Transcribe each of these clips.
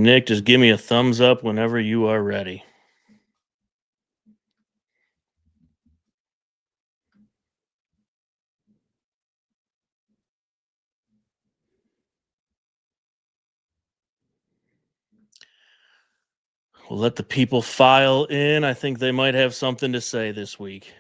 Nick, just give me a thumbs up whenever you are ready. We'll let the people file in. I think they might have something to say this week.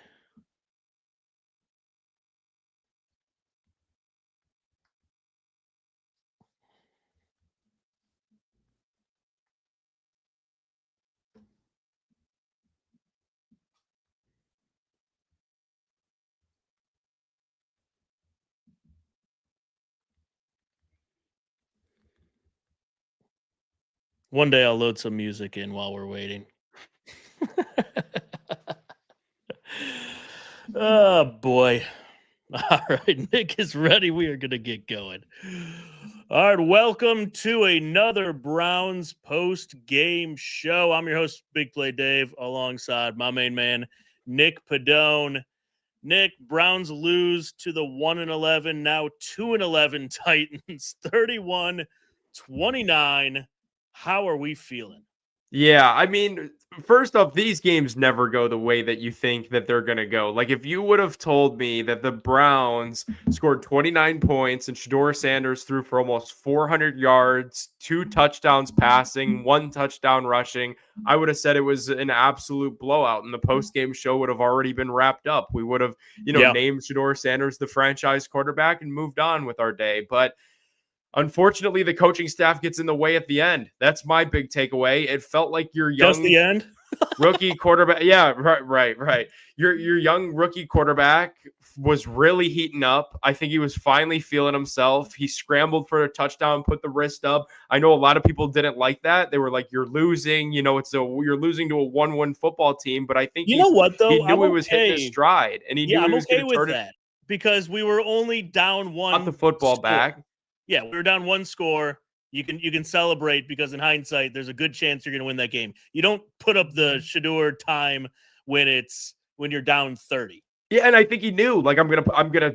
One day I'll load some music in while we're waiting. Oh, boy. All right, Nick is ready. We are going to get going. All right, welcome to another Browns post-game show. I'm your host, Big Play Dave, alongside my main man, Nick Padone. Nick, Browns lose to the 1-11, now 2-11 Titans, 31-29. How are we feeling? Yeah, I mean, first off, these games never go the way that you think that they're going to go. Like, if you would have told me that the Browns scored 29 points and Shedeur Sanders threw for almost 400 yards, 2 touchdowns passing, 1 touchdown rushing, I would have said it was an absolute blowout, and the post-game show would have already been wrapped up. We would have, named Shedeur Sanders the franchise quarterback and moved on with our day. But unfortunately, the coaching staff gets in the way at the end. That's my big takeaway. It felt like your young Just the end? rookie quarterback. Yeah, right. Your young rookie quarterback was really heating up. I think he was finally feeling himself. He scrambled for a touchdown, put the wrist up. I know a lot of people didn't like that. They were like, "You're losing. You're losing to a 1-1 football team." But I think you know what though, he knew he was hitting his stride, and he knew he was going to turn that because we were only down one. Got the football back. Yeah, we were down 1 score. You can celebrate because in hindsight, there's a good chance you're going to win that game. You don't put up the Shedeur time when you're down 30. Yeah, and I think he knew. Like, I'm gonna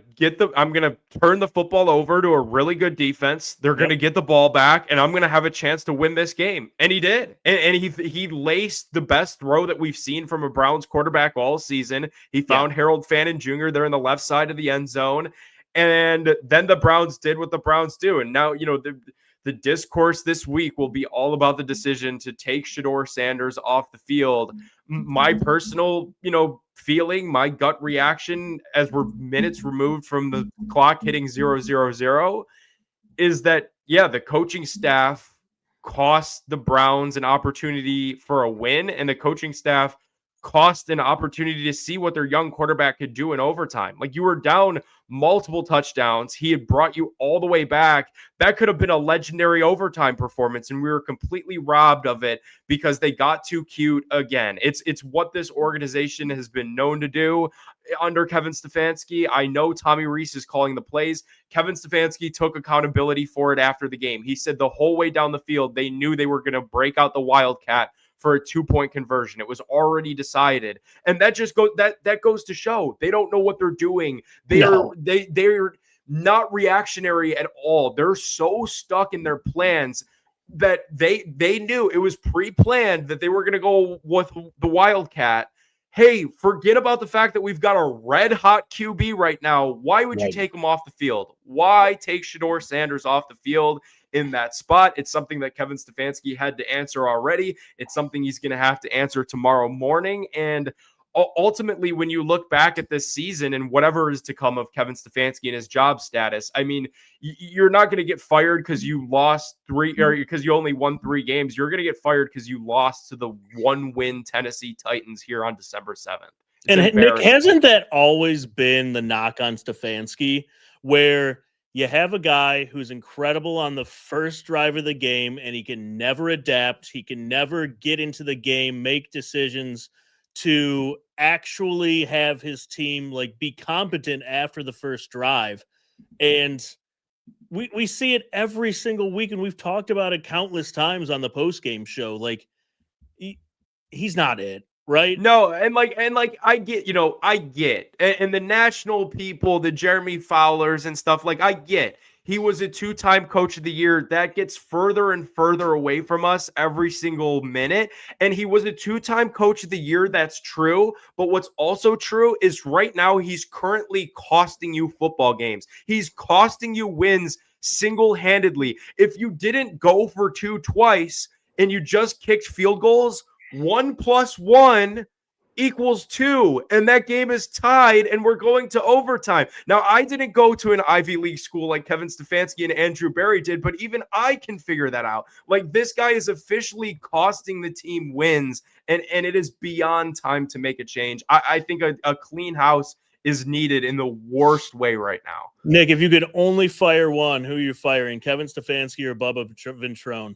turn the football over to a really good defense. They're gonna get the ball back, and I'm gonna have a chance to win this game. And he did. And he laced the best throw that we've seen from a Browns quarterback all season. He found Harold Fannin Jr. there in the left side of the end zone. And then the Browns did what the Browns do. And now, the discourse this week will be all about the decision to take Shedeur Sanders off the field. My personal, feeling, my gut reaction as we're minutes removed from the clock hitting 0-0-0 is that, the coaching staff cost the Browns an opportunity for a win, and the coaching staff cost an opportunity to see what their young quarterback could do in overtime. Like, you were down multiple touchdowns. He had brought you all the way back. That could have been a legendary overtime performance, and we were completely robbed of it because they got too cute again. It's what this organization has been known to do under Kevin Stefanski. I know Tommy Rees is calling the plays. Kevin Stefanski took accountability for it after the game. He said the whole way down the field, they knew they were going to break out the Wildcat for a 2-point conversion. It was already decided. And that just that goes to show they don't know what they're doing. They're not reactionary at all. They're so stuck in their plans that they knew it was pre-planned that they were going to go with the Wildcat. Hey, forget about the fact that we've got a red hot QB right now. Why would you take him off the field? Why take Shedeur Sanders off the field in that spot? It's something that Kevin Stefanski had to answer already. It's something he's going to have to answer tomorrow morning. And ultimately, when you look back at this season and whatever is to come of Kevin Stefanski and his job status, I mean, you're not going to get fired because you lost 3 or because you only won 3 games. You're going to get fired because you lost to the 1-win Tennessee Titans here on December 7th. And Nick, hasn't that always been the knock on Stefanski, where you have a guy who's incredible on the first drive of the game and he can never adapt. He can never get into the game, make decisions to actually have his team be competent after the first drive. And we see it every single week, and we've talked about it countless times on the post-game show. He's not it. Right? No, and I get, and the national people, the Jeremy Fowlers and stuff, I get He was a two-time coach of the year. That gets further and further away from us every single minute. And he was a two-time coach of the year. That's true. But what's also true is right now he's currently costing you football games. He's costing you wins single-handedly. If you didn't go for two twice and you just kicked field goals, 1 + 1 equals 2, and that game is tied, and we're going to overtime. Now, I didn't go to an Ivy League school like Kevin Stefanski and Andrew Berry did, but even I can figure that out. Like, this guy is officially costing the team wins, and it is beyond time to make a change. I think a clean house is needed in the worst way right now. Nick, if you could only fire one, who are you firing, Kevin Stefanski or Bubba Ventrone?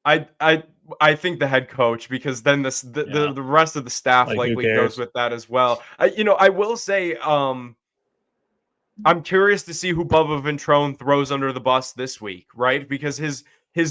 I think the head coach, because then the rest of the staff likely goes with that as well. I will say I'm curious to see who Bubba Ventrone throws under the bus this week, right? Because his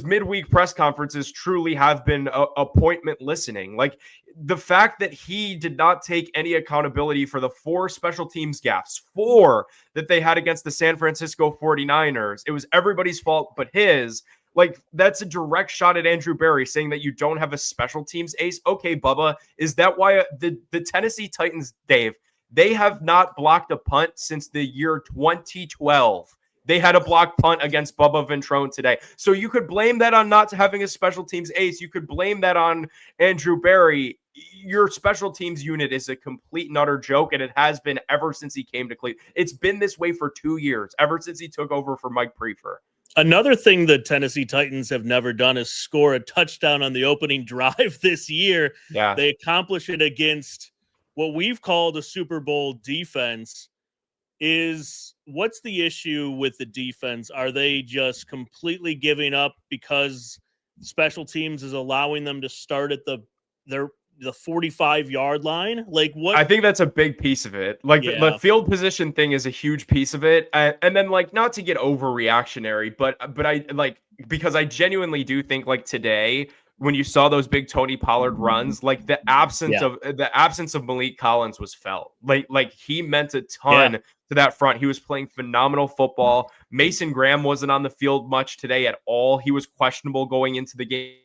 midweek press conferences truly have been appointment listening. Like, the fact that he did not take any accountability for the 4 special teams gaffes, 4 that they had against the San Francisco 49ers. It was everybody's fault but his. Like, that's a direct shot at Andrew Berry, saying that you don't have a special teams ace. Okay, Bubba, is that why the Tennessee Titans, Dave, they have not blocked a punt since the year 2012. They had a blocked punt against Bubba Ventrone today. So you could blame that on not having a special teams ace. You could blame that on Andrew Berry. Your special teams unit is a complete and utter joke, and it has been ever since he came to Cleveland. It's been this way for 2 years, ever since he took over for Mike Prefer. Another thing the Tennessee Titans have never done is score a touchdown on the opening drive this year. Yeah. They accomplish it against what we've called a Super Bowl defense. What's the issue with the defense? Are they just completely giving up because special teams is allowing them to start at the 45-yard line? Like, what? I think that's a big piece of it. Like, the field position thing is a huge piece of it. And then, like, not to get overreactionary, but I like, because I genuinely do think, like, today, when you saw those big Tony Pollard runs, like, the absence of Malik Collins was felt. Like he meant a ton to that front. He was playing phenomenal football. Mason Graham wasn't on the field much today at all. He was questionable going into the game.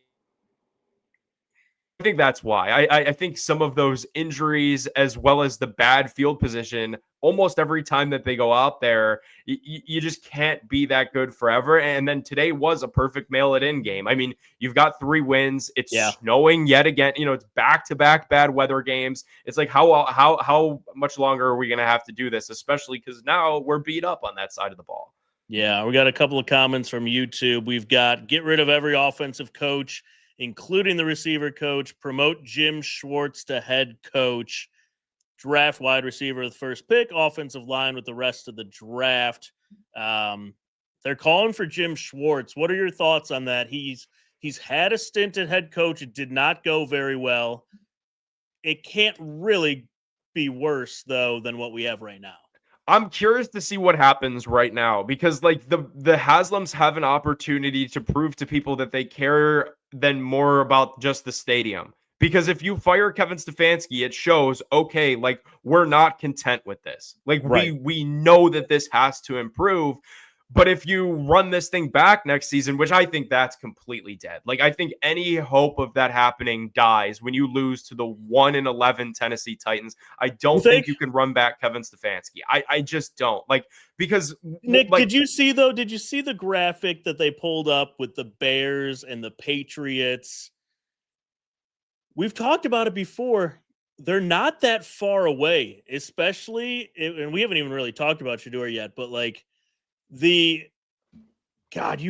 I think that's why. I think some of those injuries, as well as the bad field position, almost every time that they go out there, you just can't be that good forever. And then today was a perfect mail-it-in game. I mean, you've got 3 wins. It's snowing yet again. It's back-to-back bad weather games. It's like, how much longer are we going to have to do this, especially because now we're beat up on that side of the ball. Yeah, we got a couple of comments from YouTube. We've got, get rid of every offensive coach, including the receiver coach, promote Jim Schwartz to head coach, draft wide receiver with first pick, offensive line with the rest of the draft. They're calling for Jim Schwartz. What are your thoughts on that? He's had a stint at head coach. It did not go very well. It can't really be worse, though, than what we have right now. I'm curious to see what happens right now, because, like, the Haslams have an opportunity to prove to people that they care then more about just the stadium. Because if you fire Kevin Stefanski, it shows, okay, like, we're not content with this. Like, we know that this has to improve. But if you run this thing back next season, which I think that's completely dead. Like, I think any hope of that happening dies when you lose to the 1-11 Tennessee Titans. I don't think you can run back Kevin Stefanski. I just don't. Like, because Nick, did you see the graphic that they pulled up with the Bears and the Patriots? We've talked about it before. They're not that far away, especially, and we haven't even really talked about Shedeur yet, but like, you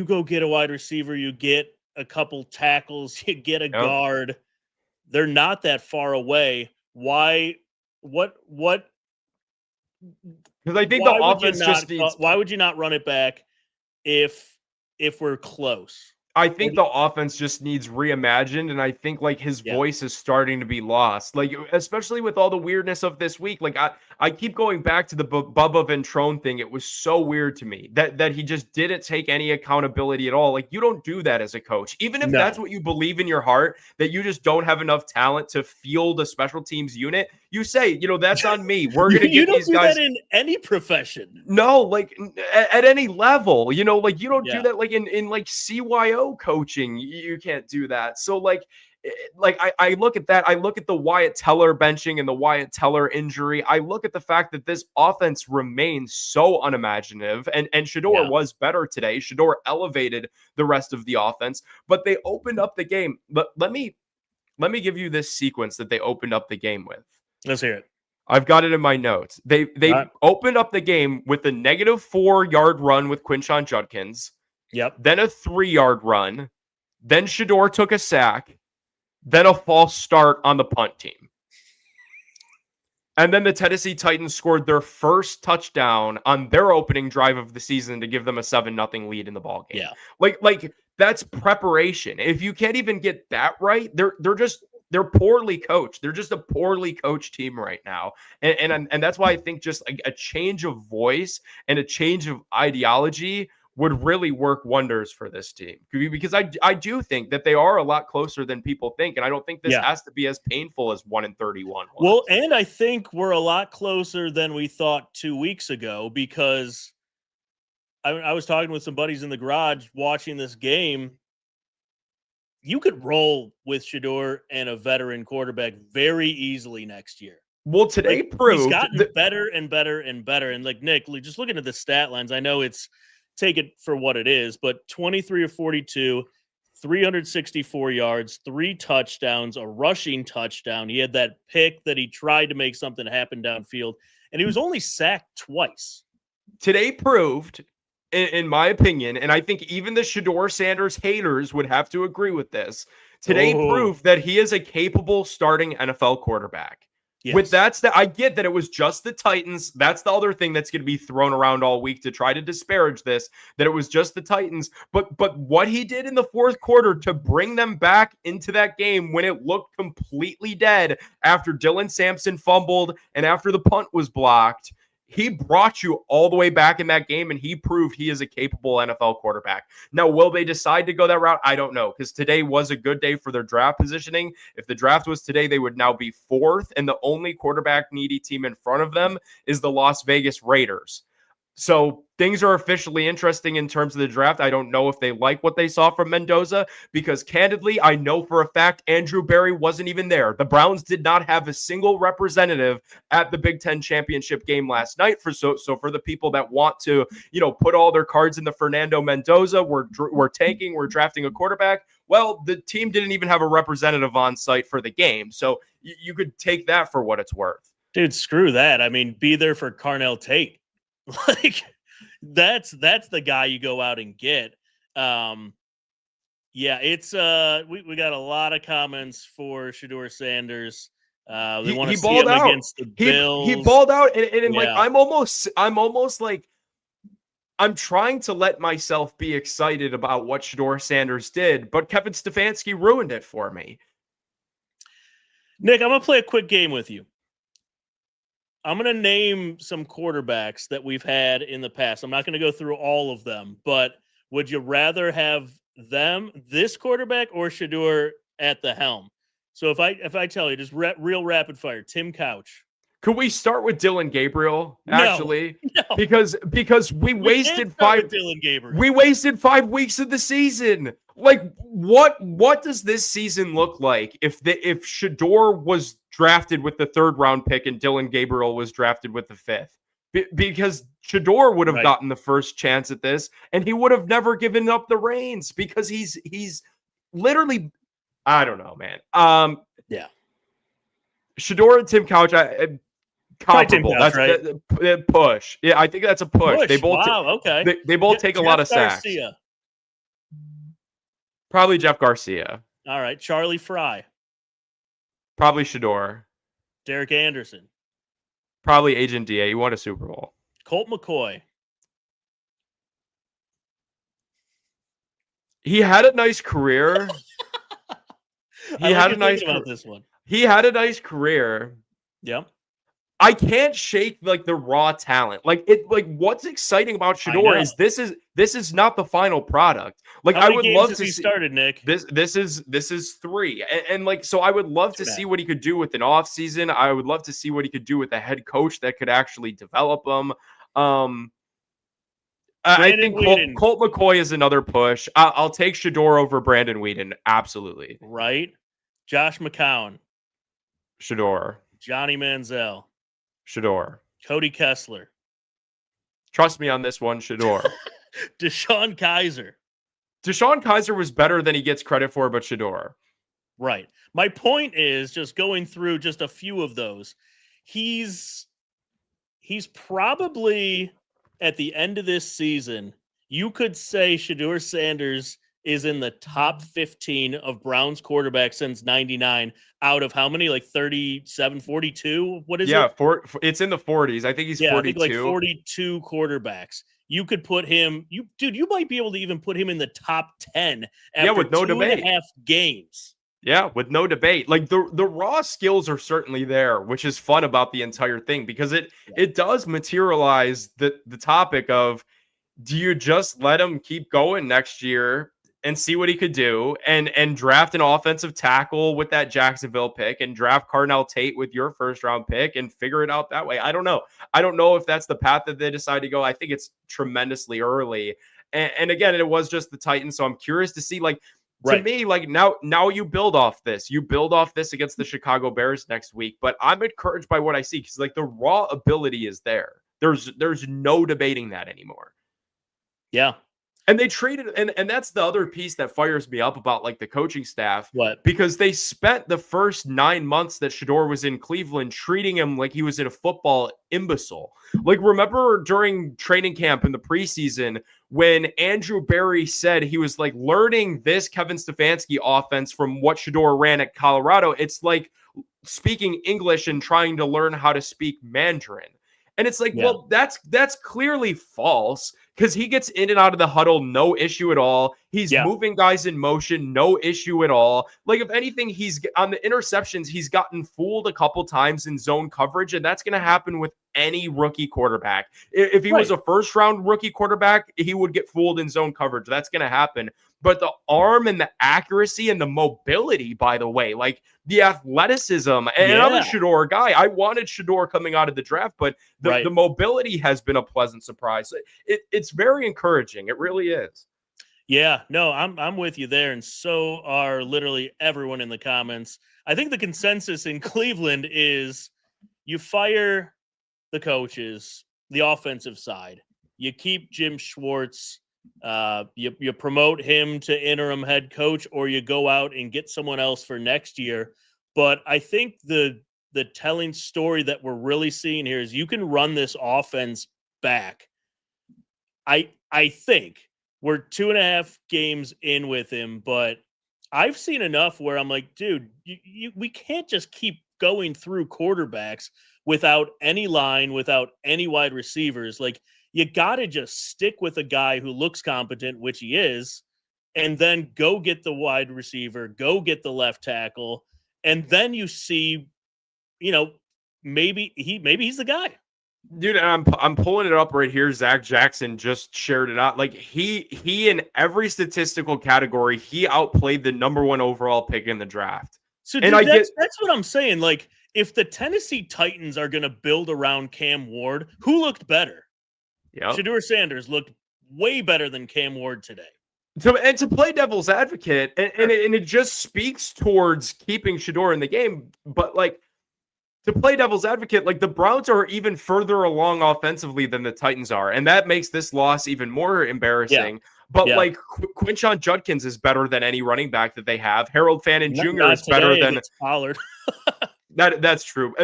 go get a wide receiver, you get a couple tackles, you get a guard. They're not that far away. Why? What? Because I think the offense just needs. Why would you not run it back if we're close? I think the offense just needs reimagined, and I think like his voice is starting to be lost. Like especially with all the weirdness of this week. Like I keep going back to the Bubba Ventrone thing. It was so weird to me that he just didn't take any accountability at all. Like you don't do that as a coach, even if that's what you believe in your heart, that you just don't have enough talent to field a special teams unit. You say, that's on me. We're gonna get these guys. You don't do that in any profession. No, like at any level, like you don't do that like in like CYO coaching. You can't do that. So like I look at that. I look at the Wyatt Teller benching and the Wyatt Teller injury. I look at the fact that this offense remains so unimaginative, and Shedeur was better today. Shedeur elevated the rest of the offense, but they opened up the game. But let me give you this sequence that they opened up the game with. Let's hear it. I've got it in my notes. They opened up the game with a negative 4-yard run with Quinshon Judkins. Yep. Then a 3-yard run. Then Shedeur took a sack. Then a false start on the punt team. And then the Tennessee Titans scored their first touchdown on their opening drive of the season to give them a 7-0 lead in the ballgame. Yeah. Like that's preparation. If you can't even get that right, they're poorly coached. They're just a poorly coached team right now. And that's why I think just a change of voice and a change of ideology would really work wonders for this team. Because I do think that they are a lot closer than people think. And I don't think this has to be as painful as 1-31 was. Well, and I think we're a lot closer than we thought 2 weeks ago, because I was talking with some buddies in the garage watching this game. You could roll with Shedeur and a veteran quarterback very easily next year. Well, today proved he's gotten better and better and better. And like Nick, just looking at the stat lines, I know it's take it for what it is, but 23 of 42, 364 yards, 3 touchdowns, a rushing touchdown. He had that pick that he tried to make something happen downfield, and he was only sacked twice. Today proved, in my opinion, and I think even the Shedeur Sanders haters would have to agree with this, today proved that he is a capable starting NFL quarterback. Yes. With that, I get that it was just the Titans. That's the other thing that's going to be thrown around all week to try to disparage this, that it was just the Titans. But what he did in the fourth quarter to bring them back into that game when it looked completely dead after Dylan Sampson fumbled and after the punt was blocked, he brought you all the way back in that game, and he proved he is a capable NFL quarterback. Now, will they decide to go that route? I don't know, because today was a good day for their draft positioning. If the draft was today, they would now be 4th, and the only quarterback-needy team in front of them is the Las Vegas Raiders. So things are officially interesting in terms of the draft. I don't know if they like what they saw from Mendoza, because candidly, I know for a fact Andrew Berry wasn't even there. The Browns did not have a single representative at the Big Ten championship game last night. So for the people that want to, put all their cards in the Fernando Mendoza, we're drafting a quarterback. Well, the team didn't even have a representative on site for the game. So you could take that for what it's worth. Dude, screw that. I mean, be there for Carnell Tate. Like that's the guy you go out and get. It's we got a lot of comments for Shedeur Sanders. They want to see him against the Bills. He balled out, and like I'm almost like I'm trying to let myself be excited about what Shedeur Sanders did, but Kevin Stefanski ruined it for me. Nick, I'm gonna play a quick game with you. I'm going to name some quarterbacks that we've had in the past. I'm not going to go through all of them, but would you rather have this quarterback, or Shedeur at the helm? So if I tell you, just real rapid fire, Tim Couch. Could we start with Dylan Gabriel? Actually, no. because we wasted 5 weeks of the season. Like what does this season look like if Shedeur was drafted with the 3rd round pick and Dylan Gabriel was drafted with the 5th? Because Shedeur would have gotten the first chance at this, and he would have never given up the reins, because he's literally, I don't know, man. Shedeur and Tim Couch, comparable. Couch, that's right? Push. Yeah, I think that's a push. They both they both take a lot of sacks. Garcia. Probably Jeff Garcia. All right, Charlie Fry. Probably Shedeur. Derek Anderson. Probably Agent DA. He won a Super Bowl. Colt McCoy. He had a nice career. I like you thinking about this one. He had a nice career. Yep. I can't shake like the raw talent. Like what's exciting about Shedeur is this is not the final product. Like How I many would games love has to he see started, Nick? this is 3. And like so I would love to see what he could do with an offseason. I would love to see what he could do with a head coach that could actually develop him. I think Colt McCoy is another push. I'll take Shedeur over Brandon Weeden. Absolutely. Right. Josh McCown. Shedeur. Johnny Manziel. Shedeur. Cody Kessler. Trust me on this one, Shedeur. DeShone Kizer. DeShone Kizer was better than he gets credit for, but Shedeur. Right. My point is just going through just a few of those. He's probably at the end of this season, you could say Shedeur Sanders is in the top 15 of Browns quarterbacks since 99 out of how many? Like 37, 42? What is it? Yeah, it's in the 40s. I think he's 42. I think like 42 quarterbacks. You could put him, you might be able to even put him in the top 10 after with no debate. 2.5 games. Yeah, with no debate. Like the raw skills are certainly there, which is fun about the entire thing because it does materialize the topic of, do you just let him keep going next year and see what he could do and draft an offensive tackle with that Jacksonville pick and draft Carnell Tate with your first round pick and figure it out that way? I don't know. I don't know if that's the path that they decide to go. I think it's tremendously early. And again, it was just the Titans. So I'm curious to see, like, to me, like now you build off this. You build off this against the Chicago Bears next week. But I'm encouraged by what I see because like the raw ability is there. There's no debating that anymore. Yeah. And they traded, and that's the other piece that fires me up about like the coaching staff. What? Because they spent the first 9 months that Shedeur was in Cleveland treating him like he was in a football imbecile. Like, remember during training camp in the preseason when Andrew Berry said he was like learning this Kevin Stefanski offense from what Shedeur ran at Colorado. It's like speaking English and trying to learn how to speak Mandarin. And it's like, well, that's clearly false because he gets in and out of the huddle, no issue at all. He's moving guys in motion, no issue at all. Like, if anything, he's on the interceptions, he's gotten fooled a couple times in zone coverage, and that's going to happen with any rookie quarterback. If he was a first-round rookie quarterback, he would get fooled in zone coverage. That's going to happen. But the arm and the accuracy and the mobility, by the way, like the athleticism, and I'm a Shedeur guy. I wanted Shedeur coming out of the draft, but the mobility has been a pleasant surprise. It's very encouraging. It really is. Yeah, no, I'm with you there, and so are literally everyone in the comments. I think the consensus in Cleveland is you fire the coaches, the offensive side. You keep Jim Schwartz. You promote him to interim head coach, or you go out and get someone else for next year. But I think the telling story that we're really seeing here is you can run this offense back. I think we're 2.5 games in with him, but I've seen enough where I'm like, dude, we can't just keep going through quarterbacks without any line, without any wide receivers. Like, you got to just stick with a guy who looks competent, which he is, and then go get the wide receiver, go get the left tackle, and then you see, maybe he's the guy. Dude, and I'm pulling it up right here. Zach Jackson just shared it out. Like he in every statistical category, he outplayed the number 1 overall pick in the draft. So, dude, that's what I'm saying. Like, if the Tennessee Titans are going to build around Cam Ward, who looked better? Yeah, Shedeur Sanders looked way better than Cam Ward today. To play devil's advocate, and it just speaks towards keeping Shedeur in the game, but like, to play devil's advocate, like the Browns are even further along offensively than the Titans are, and that makes this loss even more embarrassing. Yeah. But like Quinshon Judkins is better than any running back that they have. Harold Fannin Jr. is better than Pollard. That's true.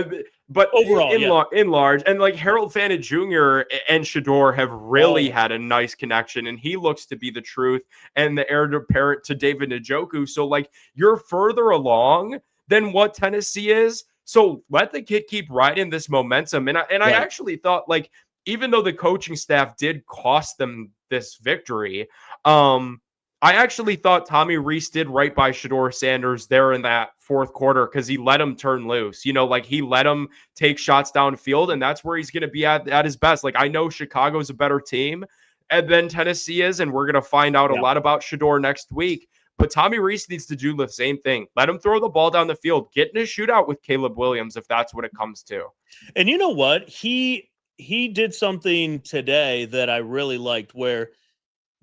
But overall, in large, and like Harold Fannin Jr. and Shedeur have really had a nice connection, and he looks to be the truth and the heir apparent to David Njoku. So like, you're further along than what Tennessee is. So let the kid keep riding this momentum. And I actually thought, like, even though the coaching staff did cost them this victory, I actually thought Tommy Reese did right by Shedeur Sanders there in that fourth quarter because he let him turn loose. Like he let him take shots downfield, and that's where he's going to be at his best. Like I know Chicago's a better team than Tennessee is, and we're going to find out a lot about Shedeur next week. But Tommy Reese needs to do the same thing. Let him throw the ball down the field. Get in a shootout with Caleb Williams if that's what it comes to. And you know what? He did something today that I really liked where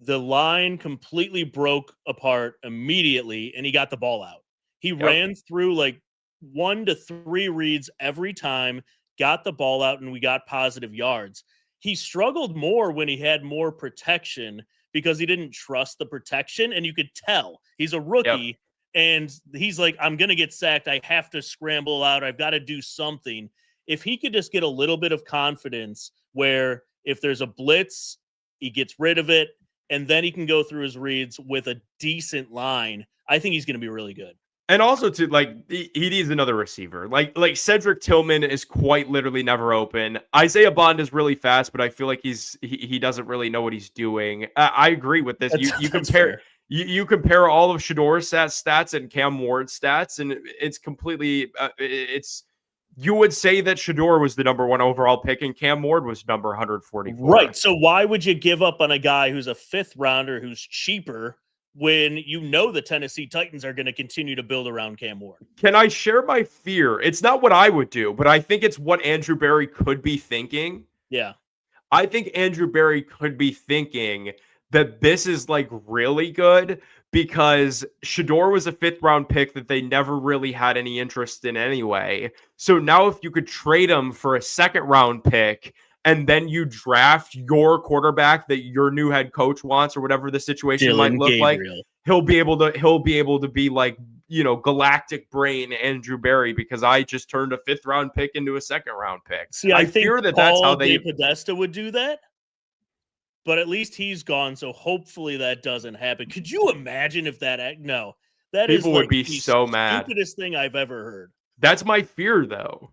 the line completely broke apart immediately and he got the ball out. He ran through like 1 to 3 reads every time, got the ball out, and we got positive yards. He struggled more when he had more protection because he didn't trust the protection, and you could tell he's a rookie and he's like, I'm going to get sacked. I have to scramble out. I've got to do something. If he could just get a little bit of confidence where if there's a blitz, he gets rid of it, and then he can go through his reads with a decent line, I think he's going to be really good. And also, to he needs another receiver. Like Cedric Tillman is quite literally never open. Isaiah Bond is really fast, but I feel like he doesn't really know what he's doing. I agree with this. You compare you compare all of Shedeur's stats and Cam Ward's stats, and it's completely it's. You would say that Shedeur was the number 1 overall pick and Cam Ward was number 144. Right. So why would you give up on a guy who's a 5th rounder who's cheaper when you know the Tennessee Titans are going to continue to build around Cam Ward? Can I share my fear? It's not what I would do, but I think it's what Andrew Berry could be thinking. Yeah. I think Andrew Berry could be thinking that this is like really good because Shedeur was a 5th round pick that they never really had any interest in anyway. So now if you could trade him for a 2nd round pick and then you draft your quarterback that your new head coach wants or whatever the situation might look like, he'll be able to be like, galactic brain Andrew Berry because I just turned a 5th round pick into a 2nd round pick. See, I think fear that's how they Podesta would do that. But at least he's gone, so hopefully that doesn't happen. Could you imagine if that? No, that people is like would be so mad. Stupidest thing I've ever heard. That's my fear, though.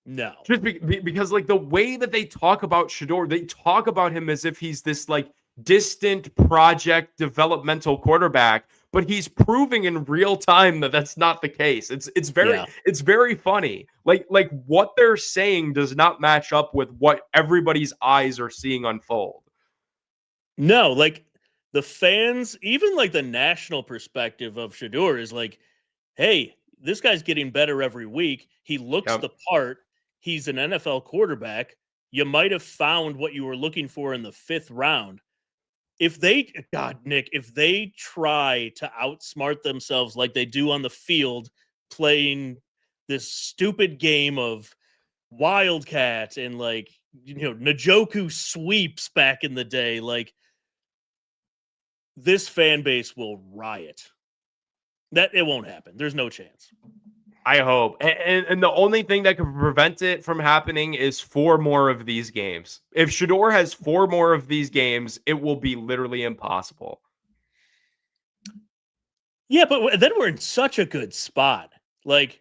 No, just because like the way that they talk about Shedeur, they talk about him as if he's this like distant project developmental quarterback, but he's proving in real time that that's not the case. It's very funny. Like what they're saying does not match up with what everybody's eyes are seeing unfold. No, like the fans, even like the national perspective of Shedeur is like, hey, this guy's getting better every week. He looks the part. He's an NFL quarterback. You might have found what you were looking for in the 5th round. If they try to outsmart themselves like they do on the field, playing this stupid game of Wildcat and Njoku sweeps back in the day, like this fan base will riot. That it won't happen. There's no chance. I hope. And the only thing that could prevent it from happening is 4 more of these games. If Shedeur has 4 more of these games, it will be literally impossible. Yeah, but then we're in such a good spot. Like,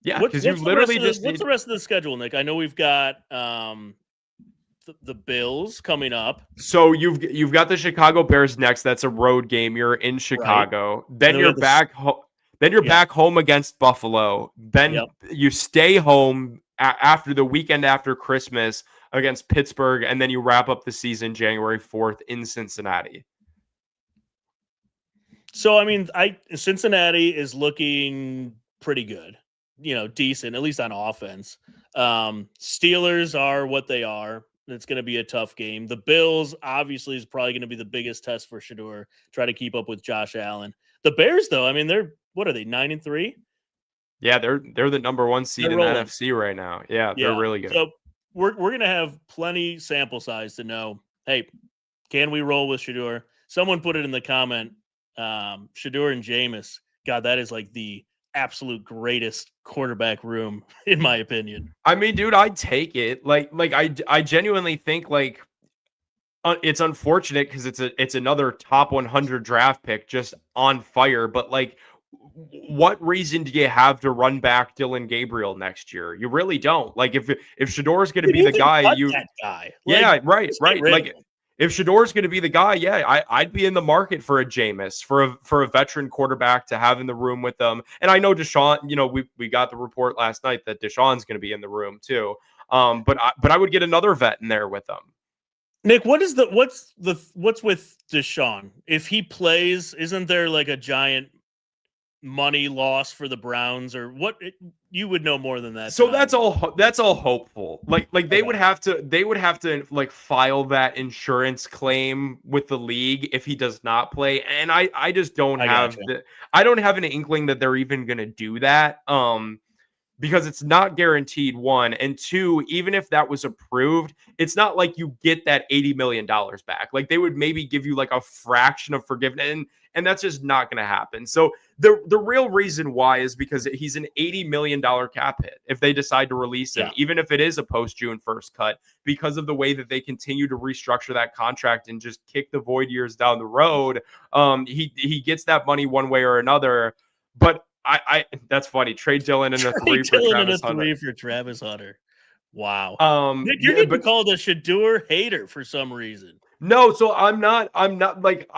yeah, because you literally just what's the rest of the schedule, Nick? I know we've got the Bills coming up. So you've got the Chicago Bears next. That's a road game. You're in Chicago. Right. Then you're back home. Then you're back home against Buffalo. Then you stay home after the weekend after Christmas against Pittsburgh, and then you wrap up the season January 4th in Cincinnati. So, I mean, Cincinnati is looking pretty good, decent, at least on offense. Steelers are what they are. It's going to be a tough game. The Bills, obviously, is probably going to be the biggest test for Shedeur. Try to keep up with Josh Allen. The Bears, though, I mean, what are they, 9-3? Yeah, they're the number 1 seed in the NFC right now. Yeah, they're really good. So we're going to have plenty sample size to know, hey, can we roll with Shedeur? Someone put it in the comment, Shedeur and Jameis. God, that is like the absolute greatest quarterback room, in my opinion. I mean, dude, I'd take it. Like I genuinely think it's unfortunate because it's another top 100 draft pick just on fire. But what reason do you have to run back Dylan Gabriel next year? You really don't. Like if Shedeur is going to be the guy, that guy. Yeah, right. Like if Shedeur is going to be the guy, yeah, I'd be in the market for a Jameis, for a veteran quarterback to have in the room with them. And I know Deshaun, we got the report last night that Deshaun's going to be in the room too. But I would get another vet in there with them. Nick, what's with Deshaun? If he plays, isn't there like a giant money loss for the Browns, or what? You would know more than that. So that's all hopeful. Like they would have to like file that insurance claim with the league if he does not play. And I just don't have I don't have an inkling that they're even going to do that. Because it's not guaranteed, one, and two, even if that was approved, it's not like you get that $80 million back. Like they would maybe give you like a fraction of forgiveness, and that's just not going to happen. So the real reason why is because he's an $80 million cap hit if they decide to release him, even if it is a post-June 1st cut, because of the way that they continue to restructure that contract and just kick the void years down the road. He gets that money one way or another, but that's funny. Trade Dillon and a 3 for Travis Hunter. Wow. Nick, you're getting called a Shedeur hater for some reason. No, so I'm not like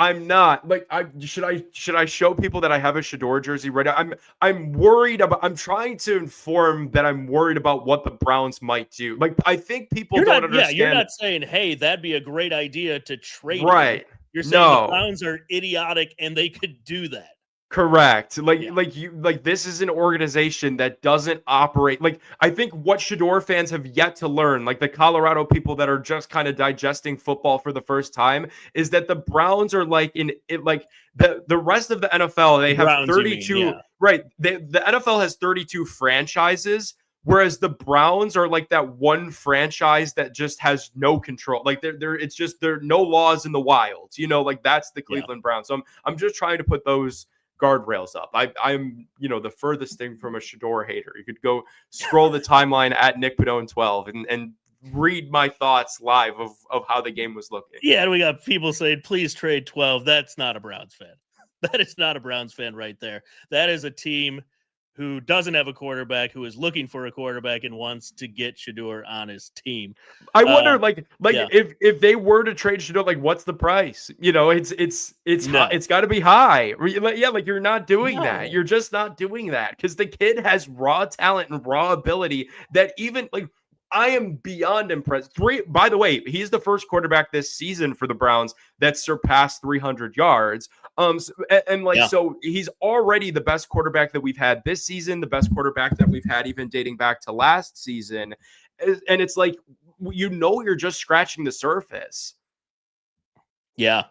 should I show people that I have a Shedeur jersey right now? I'm worried about, I'm trying to inform that I'm worried about what the Browns might do. Like I think people don't understand. Yeah, you're not saying, hey, that'd be a great idea to trade. Right. You're saying the Browns are idiotic and they could do that. Correct. This is an organization that doesn't operate. Like, I think what Shedeur fans have yet to learn, like the Colorado people that are just kind of digesting football for the first time, is that the Browns are like the rest of the NFL, they have 32. Right. The NFL has 32 franchises, whereas the Browns are like that one franchise that just has no control. Like there are no laws in the wild. Like that's the Cleveland Browns. So I'm just trying to put those guardrails up. I'm the furthest thing from a Shedeur hater. You could go scroll the timeline at Nick Padone 12 and read my thoughts live of how the game was looking. Yeah, and we got people saying, please trade 12. That's not a Browns fan. That is not a Browns fan right there. That is a team who doesn't have a quarterback, who is looking for a quarterback and wants to get Shedeur on his team. I wonder, if they were to trade Shedeur, like what's the price? It's got to be high. Yeah, like you're not doing that. You're just not doing that because the kid has raw talent and raw ability that even like. I am beyond impressed. By the way, he's the first quarterback this season for the Browns that surpassed 300 yards. So he's already the best quarterback that we've had this season, the best quarterback that we've had even dating back to last season. And it's like, you're just scratching the surface. Yeah.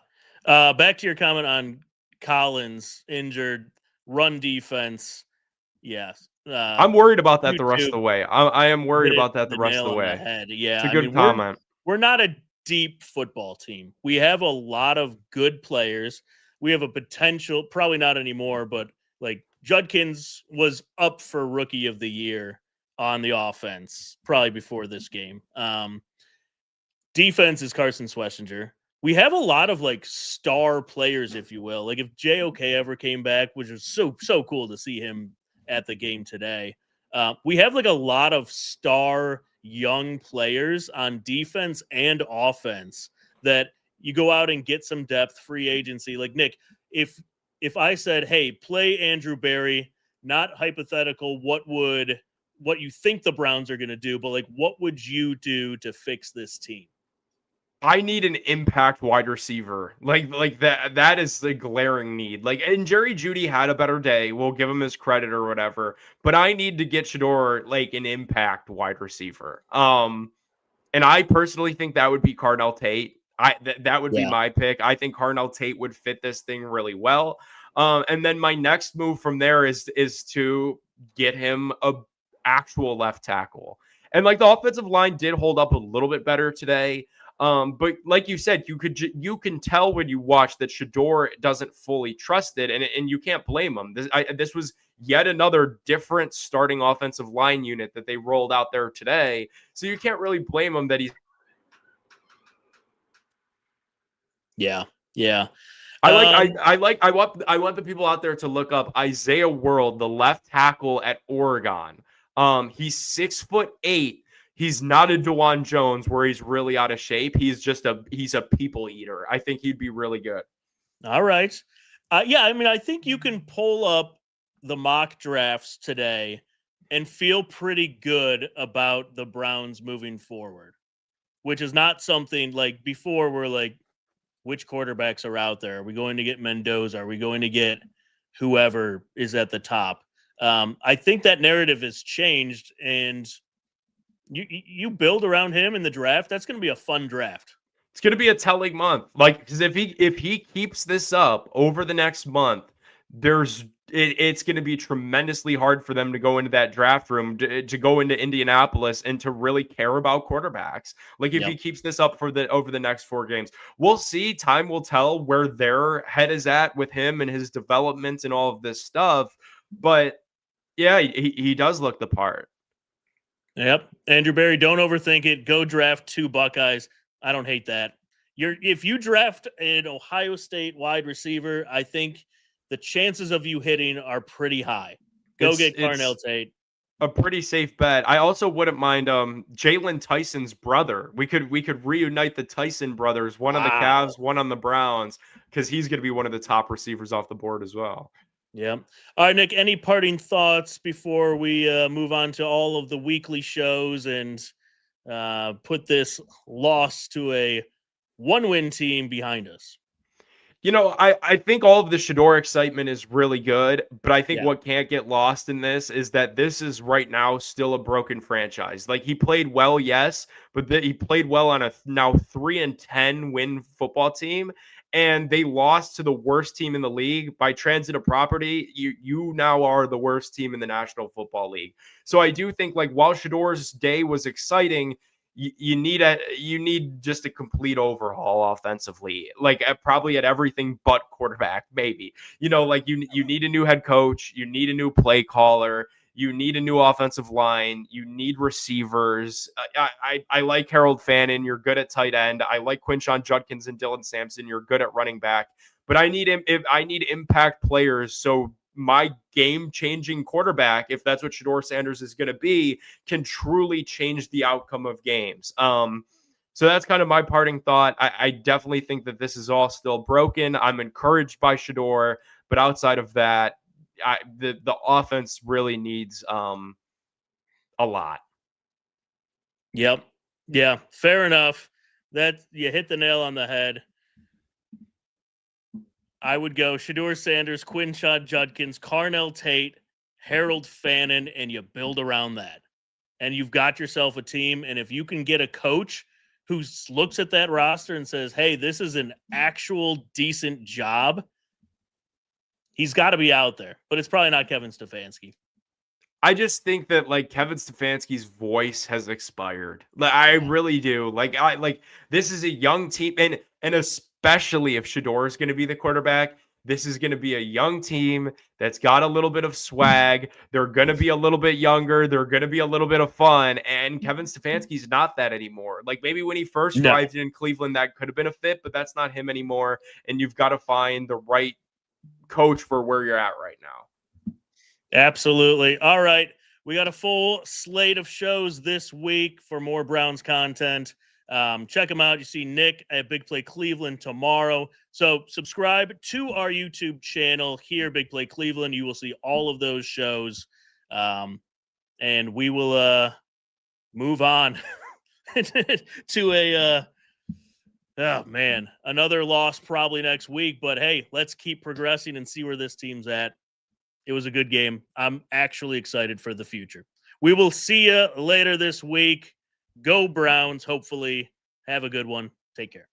Back to your comment on Collins, injured, run defense. Yes. I'm worried about that the rest of the way. I am worried about that the rest of the way. Yeah, it's a good comment. We're not a deep football team. We have a lot of good players. We have a potential, probably not anymore, but like Judkins was up for Rookie of the Year on the offense probably before this game. Defense is Carson Schlesinger. We have a lot of like star players, if you will. Like if JOK ever came back, which was so cool to see him at the game today. We have like a lot of star young players on defense and offense that you go out and get some depth, free agency. Like Nick, if I said, hey, play Andrew Berry, not hypothetical, what you think the Browns are going to do, but like, what would you do to fix this team? I need an impact wide receiver. Like that is the glaring need. Like, and Jerry Jeudy had a better day. We'll give him his credit or whatever. But I need to get Shedeur like an impact wide receiver. And I personally think that would be Carnell Tate. That would be my pick. I think Carnell Tate would fit this thing really well. And then my next move from there is to get him a actual left tackle. And like the offensive line did hold up a little bit better today. But like you said, you can tell when you watch that Shedeur doesn't fully trust it, and you can't blame him. This was yet another different starting offensive line unit that they rolled out there today, so you can't really blame him that he's. Yeah. I want the people out there to look up Isaiah World, the left tackle at Oregon. He's 6'8". He's not a Dewan Jones where he's really out of shape. He's a people eater. I think he'd be really good. All right. Yeah, I mean, I think you can pull up the mock drafts today and feel pretty good about the Browns moving forward, which is not something like before we're like, which quarterbacks are out there? Are we going to get Mendoza? Are we going to get whoever is at the top? I think that narrative has changed, and you build around him in the draft. That's going to be a fun draft. It's going to be a telling month. Like, because if he keeps this up over the next month, it's going to be tremendously hard for them to go into that draft room to go into Indianapolis and to really care about quarterbacks. Like, if he keeps this up over the next 4 games, we'll see. Time will tell where their head is at with him and his development and all of this stuff. But yeah, he does look the part. Yep. Andrew Berry, don't overthink it. Go draft 2 Buckeyes. I don't hate that. If you draft an Ohio State wide receiver, I think the chances of you hitting are pretty high. Go get Carnell Tate. A pretty safe bet. I also wouldn't mind Jalen Tyson's brother. We could reunite the Tyson brothers, one on the Cavs, one on the Browns, because he's going to be one of the top receivers off the board as well. Yeah. All right, Nick, any parting thoughts before we move on to all of the weekly shows and put this loss to a 1-win team behind us? You know, I think all of the Shedeur excitement is really good, but I think what can't get lost in this is that this is right now still a broken franchise. Like, he played well, yes, but he played well on a now 3-10 win football team, and they lost to the worst team in the league. By transitive property, you now are the worst team in the National Football League. So I do think, like, while Shedeur's day was exciting, you need just a complete overhaul offensively, like probably at everything but quarterback. Maybe, like you need a new head coach, you need a new play caller, you need a new offensive line, you need receivers. I like Harold Fannin. You're good at tight end. I like Quinshon Judkins and Dylan Sampson. You're good at running back. But I need impact players. So my game-changing quarterback, if that's what Shedeur Sanders is going to be, can truly change the outcome of games. So that's kind of my parting thought. I definitely think that this is all still broken. I'm encouraged by Shedeur, but outside of that, the offense really needs a lot. Yep. Yeah, fair enough. That you hit the nail on the head. I would go Shedeur Sanders, Quinshon Judkins, Carnell Tate, Harold Fannin, and you build around that. And you've got yourself a team. And if you can get a coach who looks at that roster and says, hey, this is an actual decent job, he's got to be out there. But it's probably not Kevin Stefanski. I just think that, like, Kevin Stefanski's voice has expired. Like, I really do. Like this is a young team, and especially if Shedeur is going to be the quarterback, this is going to be a young team that's got a little bit of swag. They're going to be a little bit younger. They're going to be a little bit of fun. And Kevin Stefanski's not that anymore. Like, maybe when he first arrived in Cleveland, that could have been a fit, but that's not him anymore. And you've got to find the right coach for where you're at right now. Absolutely. All right. We got a full slate of shows this week for more Browns content. Check them out. You see Nick at Big Play Cleveland tomorrow. So subscribe to our YouTube channel here, Big Play Cleveland. You will see all of those shows. And we will move on to another loss probably next week. But hey, let's keep progressing and see where this team's at. It was a good game. I'm actually excited for the future. We will see you later this week. Go Browns, hopefully. Have a good one. Take care.